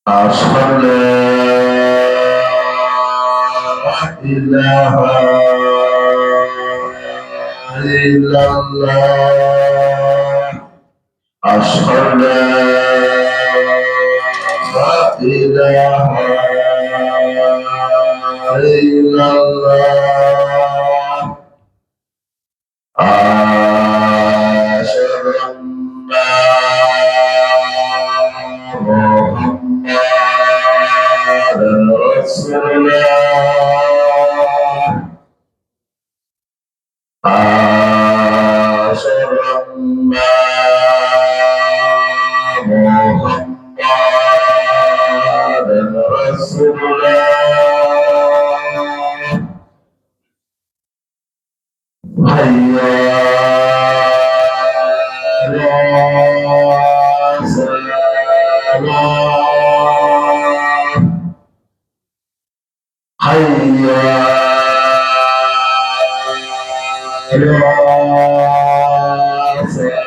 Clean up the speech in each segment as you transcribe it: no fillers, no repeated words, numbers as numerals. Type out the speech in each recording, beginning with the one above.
أشهد أن لا إله إلا الله أشهد لا إله إلا الله أشهد أن محمدا رسول الله أشهد أن محمدا رسول الله حي على الصلاة حي على الصلاة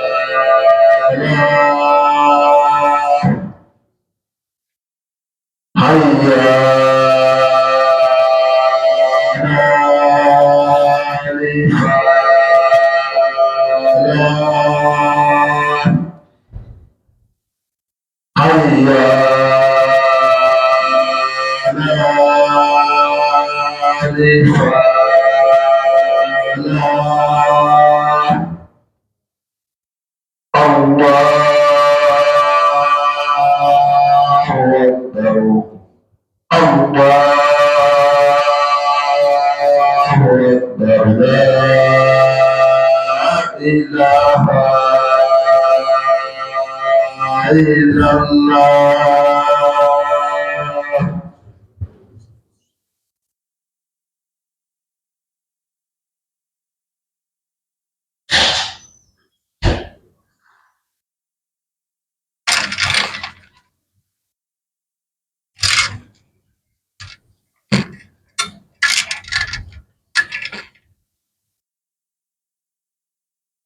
حي على الفلاح حي على الفلاح الله أكبر الله أكبر لا إله إلا الله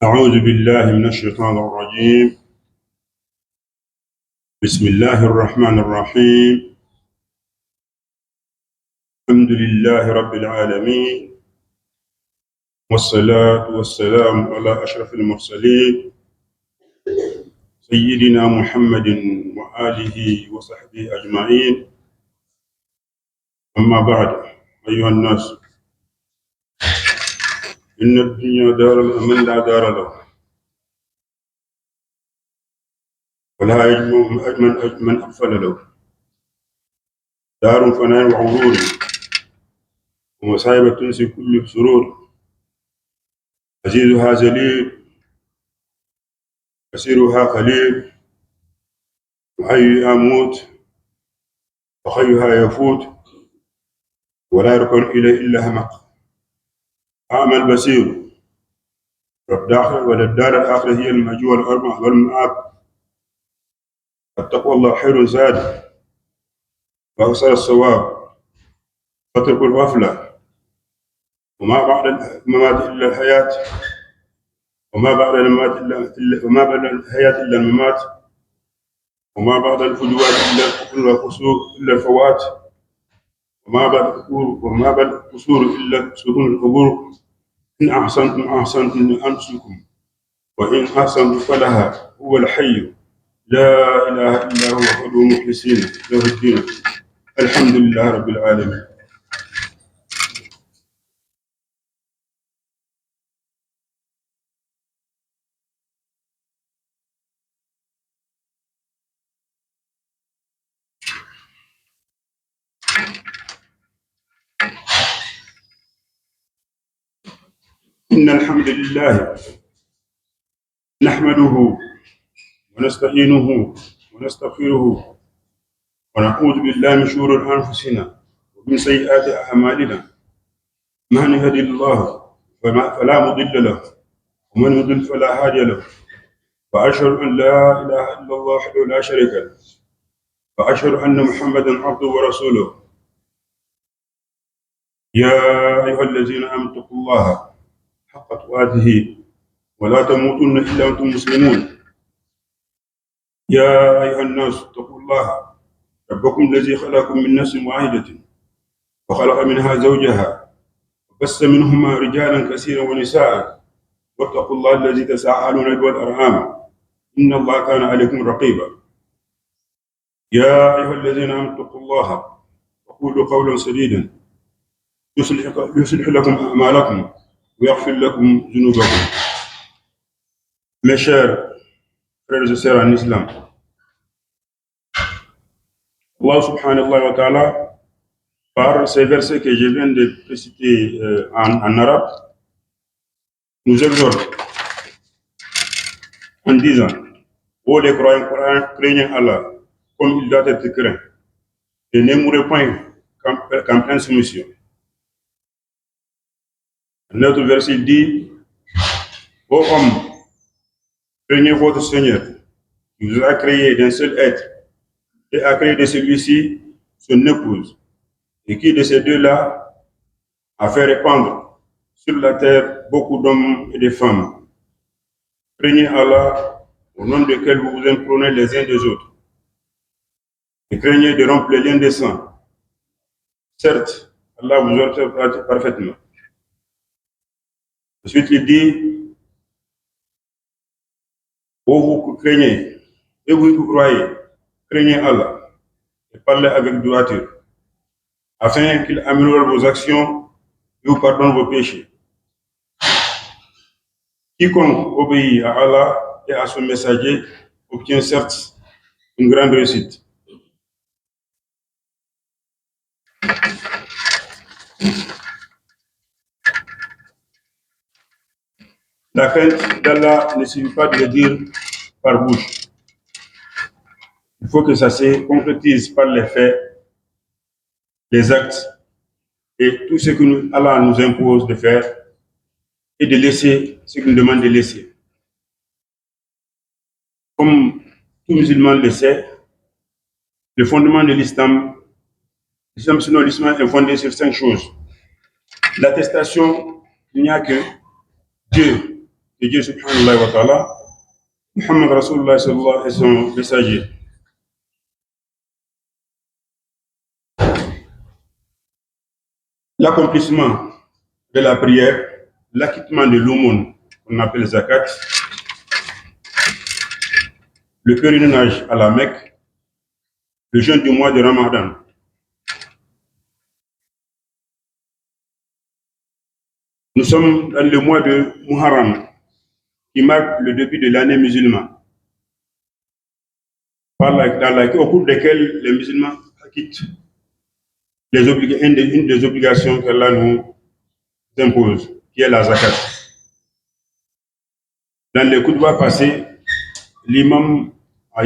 أعوذ بالله من الشيطان الرجيم. بسم الله الرحمن الرحيم. الحمد لله رب العالمين، والصلاة والسلام على أشرف المرسلين سيدنا محمد وآله وصحبه أجمعين. أما بعد، أيها الناس، إن الدنيا دار الأمن لا دار له، ولا يجمع من أغفل له، دار فناء وعرور، ومصائب تنسي كل سرور، عزيزها ذليل، أسيرها قليل، وحيها موت، وخيها يفوت، ولا يركن إليه إلا همق. أعمى البصير، وللدار الآخرة هي المرجو والأربع والمآب. اتقوا الله خير زاد وأكثر الصواب، فاتركوا الغفلة، وما بعد الممات إلا الحياة، وما بعد الحياة إلا الممات، وما بعد الفجوات إلا القصور إلا الفوات، وما بعد القصور إلا سكون القبور. إن أحسنتم أحسنتم لأنفسكم، وإن أحسنتم فلها. هو الحي لا إله إلا هو، فادعوه مخلصين له الدين. الحمد لله رب العالمين. إن الحمد لله نحمده ونستعينه ونستغفره، ونعوذ بالله من شرور أنفسنا ومن سيئات أعمالنا. من يهد الله فلا مضل له، ومن يضلل فلا هادي له. وأشهد أن لا إله إلا الله وحده لا شريك له وأشهد أن محمدا عبده ورسوله يا أيها الذين آمنوا اتقوا الله حق تقاته ولا تموتن إلا وأنتم مسلمون يا أيها الناس اتقوا الله ربكم الذي خلقكم من نفس واحدة وخلق منها زوجها وبث منهما رجالا كثيرا ونساء واتقوا الله الذي تساءلون به والأرحام إن الله كان عليكم رقيبا يا أيها الذين آمنوا اتقوا الله وقولوا قولا سديدا يصلح لكم أعمالكم ويغفر لكم ذنوبكم. Mes chers frères et sœurs en islam, Allah subhanahu wa ta'ala, par ces versets que je viens de préciter en arabe, nous exhorte en disant: ô les croyants, craignez Allah comme il doit être craint, et ne mourrez point qu'en pleine soumission. Notre verset dit: ô hommes, craignez votre Seigneur, qui vous a créé d'un seul être, et a créé de celui-ci son épouse, et qui de ces deux-là a fait répandre sur la terre beaucoup d'hommes et de femmes. Craignez Allah, au nom duquel vous vous imprenez les uns des autres, et craignez de rompre les liens des sangs. Certes, Allah vous observe parfaitement. Ensuite, il dit: ô vous qui craignez, et vous qui croyez, craignez Allah, et parlez avec droiture, afin qu'il améliore vos actions et vous pardonne vos péchés. Quiconque obéit à Allah et à son messager obtient certes une grande réussite. La crainte d'Allah ne suffit pas de le dire par bouche. Il faut que ça se concrétise par les faits, les actes et tout ce que Allah nous impose de faire et de laisser ce qu'il nous demande de laisser. Comme tout musulman le sait, le fondement de l'islam est fondé sur 5 choses. L'attestation qu'il n'y a que Dieu subhanahu wa ta'ala, Muhammad Rasulullah sallallahu alayhi wa sallam, son messager. L'accomplissement de la prière, l'acquittement de l'aumône, qu'on appelle zakat, le pèlerinage à la Mecque, le jeûne du mois de Ramadan. Nous sommes dans le mois de Muharram, qui marque le début de l'année musulmane, au cours desquels les musulmans acquittent une des obligations qu'Allah nous impose, qui est la zakat. Dans les khutbahs passés, l'imam a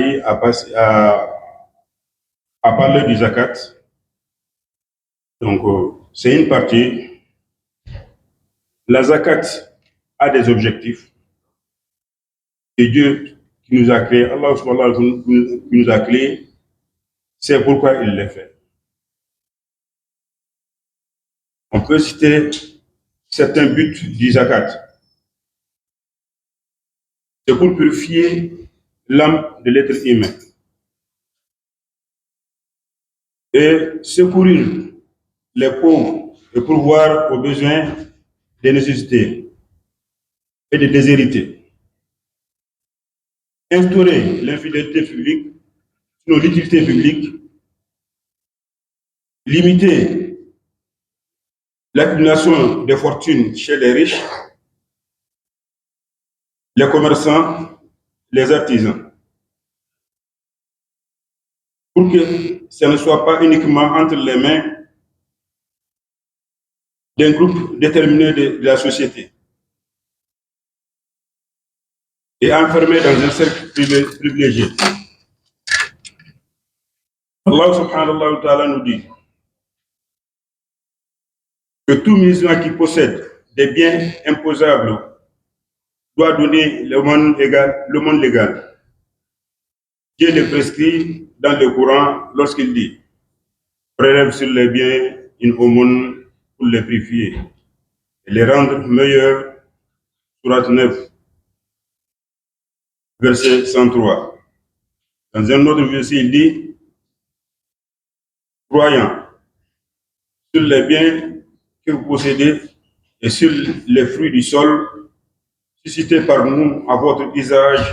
parlé du zakat. Donc, c'est une partie. La zakat a des objectifs. Et Dieu qui nous a créés, Allah qui nous a créés, c'est pourquoi il les fait. On peut citer certains buts du zakat. C'est pour purifier l'âme de l'être humain et secourir les pauvres et pourvoir aux besoins des nécessités et des déshérités. Instaurer l'infidélité publique, sinon l'utilité publique, limiter l'accumulation des fortunes chez les riches, les commerçants, les artisans, pour que ce ne soit pas uniquement entre les mains d'un groupe déterminé de la société et enfermé dans un cercle privilégié. Allah subhanahu wa ta'ala nous dit que tout musulman qui possède des biens imposables doit donner le monde légal. Dieu le prescrit dans le Coran lorsqu'il dit prélève sur les biens une aumône pour les purifier et les rendre meilleurs. Surat 9, verset 103. Dans un autre verset, il dit croyant sur les biens que vous possédez et sur les fruits du sol, suscités par nous à votre usage,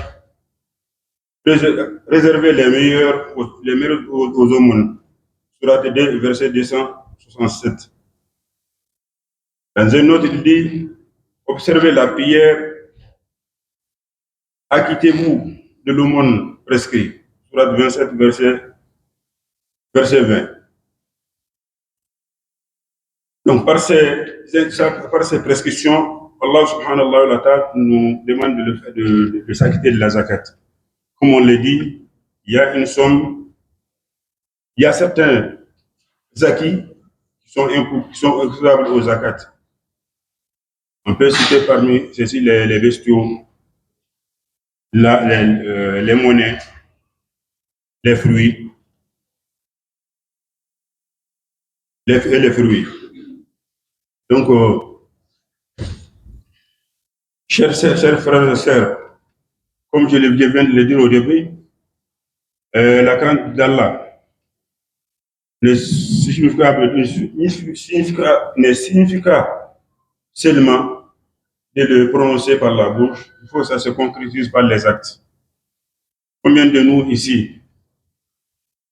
réservez les meilleurs aux aumônes. Surat 2, verset 267. Dans un autre, il dit observez la prière, acquittez-vous de l'aumône prescrit. Surat 27, verset 20. Donc, par ces prescriptions, Allah subhanahu wa ta'ala nous demande de s'acquitter de la zakat. Comme on l'a dit, il y a une somme, il y a certains zakis qui sont imposables aux zakat. On peut citer parmi ceci les bestiaux, les monnaies, les fruits, les fruits. Donc, chers frères et sœurs, comme je viens de le dire au début, la crainte d'Allah ne signifie pas seulement de le prononcer par la bouche, il faut que ça se concrétise par les actes. Combien de nous ici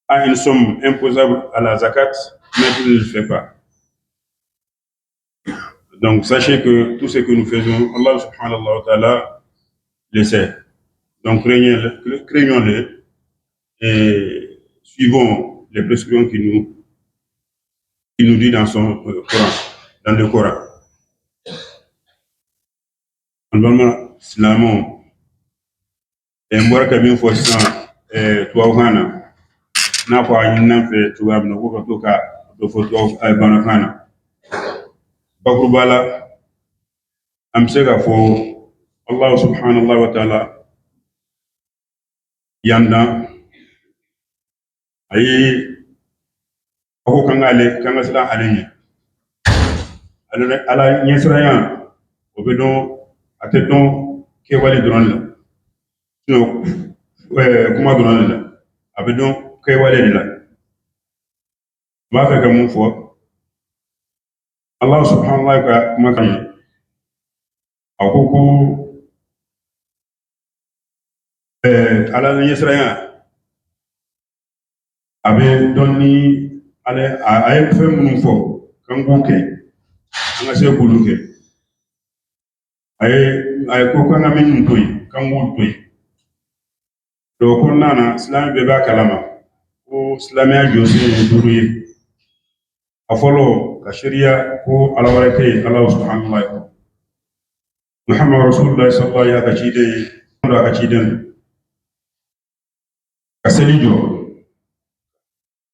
a une somme imposable à la zakat, mais qui ne le fait pas? Donc sachez que tout ce que nous faisons, Allah subhanahu wa ta'ala le sait. Donc craignons-le et suivons les prescriptions qu'il nous dit dans son Coran, dans le Coran. Normalement, Islamon, et moi qui ai fait ça, toi Hana, n'a pas une fait, tu vois, nous avons tout cas, de photos à Banakana. Bakrubala, Amsega for Allah subhanahu wa ta'ala, Yanda, Aye, Ako Kangasla Alene, Ala Yesrayan, Obedon, Ateton, Kewali Duran, no, Kuma Duran, Abedon, Kewali la. Mafeka Mufo, Allah subhanahu wa ta'ala, Makani, Akoko, Ala Yesrayan, Abe Doni, Aye Femufo, Kanguke, Angase Buluke, Aye Kokana Minutui, Kangutui. Do konnana Islam beba kalama ko Islamia josi duruye afolo ka sharia ko alawarete Allah subhanahu wa ta'ala Muhammad Rasulullah sallallahu alaihi wasallam ka chiden ka selijo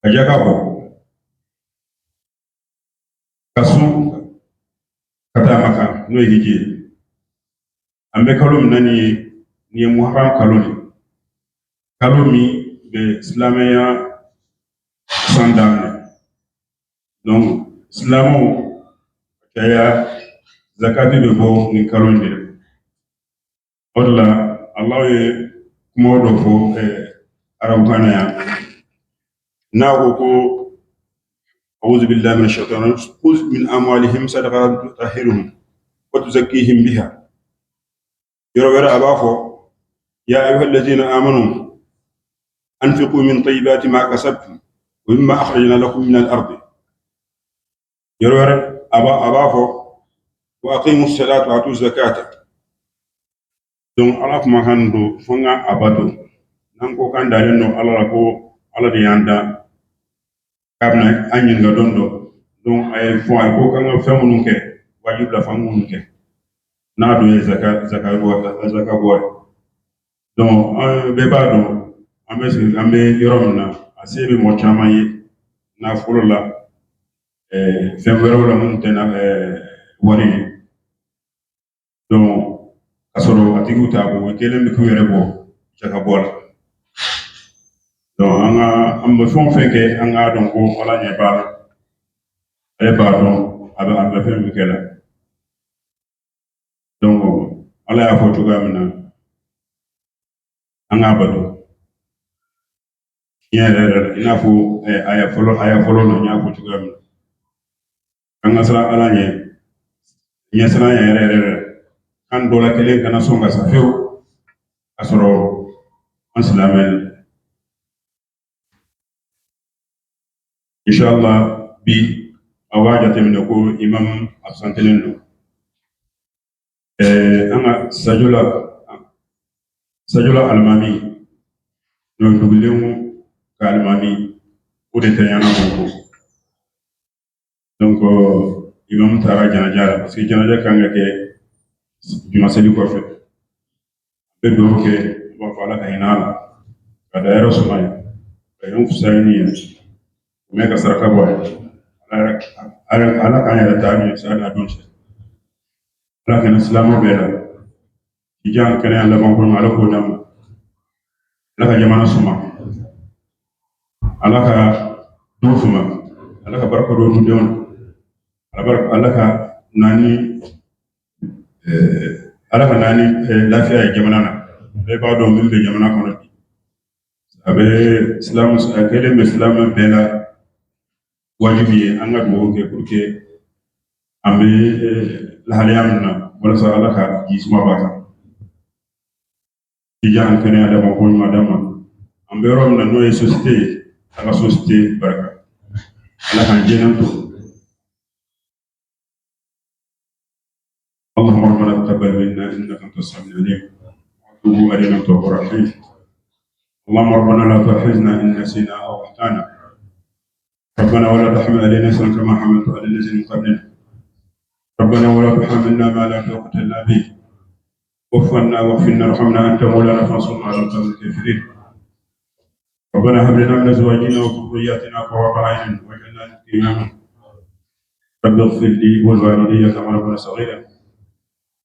ka jakabo ka su kata maka no hiji ambe kalum nani ni muharram kalumi be Islamia sandane. Donc, Islamo, kaya zakati de bo ni kalonde. Ola, Allah ye kumodo fo arabana ya. Na ko أعوذ بالله من الشيطان الرجيم خذ من أموالهم صدقة تطهرهم وتزكيهم بها. يروى أبافو يا أيها الذين آمنوا أنفقوا من طيبات ما كسبتم ومما أخرجنا لكم من الأرض. يروى أبافو وأقيموا الصلاة وآتوا الزكاة. Donc ala kuma kan do fonga abato nan ko kan dalen no ala ko ala de yanda kabna anyin ga dondo donc ay fo ay ko kan famu ke wajib la famu ke na do zakat bo donc be ba do ambe yorom na asebe mo chama yi na fulo la fem wero la mun tena wari donc kasoro atigu tabu kelen bi ku yere bo chaka bola donc anga fon feke anga don ko wala nye ba e ba don aba fen bi kela donc ala ya fo tuga mina anga bado yere ina fo aya follow no nya ko tuga mina anga sala ala nye sala yere kan dola kelen kana songa sa feo kasoro an silamel inshallah bi awaja temne ko imam absentelen do anga sajula almami no duglemu ka almami o de tanyana ko donc imam tara janaja parce que janaja kanga ke juma seli ko fe be do ke ba fala ka hinala kada yaro sumay kayon fusayni me ka saraka boy ala kan ya tabi sada don shi ala kan islamu bela ijan kan ya laban ko ala ko nam ala ka jamana suma ala ka dufuma ala ka barko do don ala ka nani ala ka nani lafiya jamana na be ba do min be jamana kono abe islamu kele be islamu bela wajibi an ga do ke pour que ambe lahaliyam na wala sa ala ka jisma ba ijan kan ya laban ko madama ambe rom na no société ala société baraka ala kan jenan to اللهم ربنا تقبل منا انك انت السميع العليم وتوب علينا توبه رحيم اللهم ربنا لا تؤاخذنا ان نسينا او اخطانا ربنا ولا تحمل علينا اسرا كما حملت على الذين من قبلنا ربنا ولا تحملنا ما لا طاقه لنا به واعف عنا واغفر لنا وارحمنا انت مولانا فانصرنا على القوم الكافرين ربنا هب لنا من ازواجنا وذرياتنا قرة اعين واجعلنا للمتقين اماما رب اغفر لي ولوالدي كما ربنا صغيرا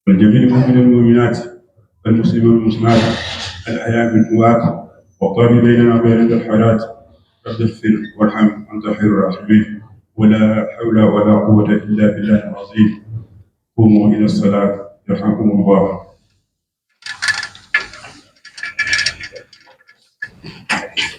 والجميع المؤمنين والمؤمنات والمسلمين والمسلمات الأحياء بالأموات وطاب بيننا وبين الحالات رب اغفر وارحم أنت خير الراحمين ولا حول ولا قوة إلا بالله العظيم قوموا إلى الصلاة يرحمكم الله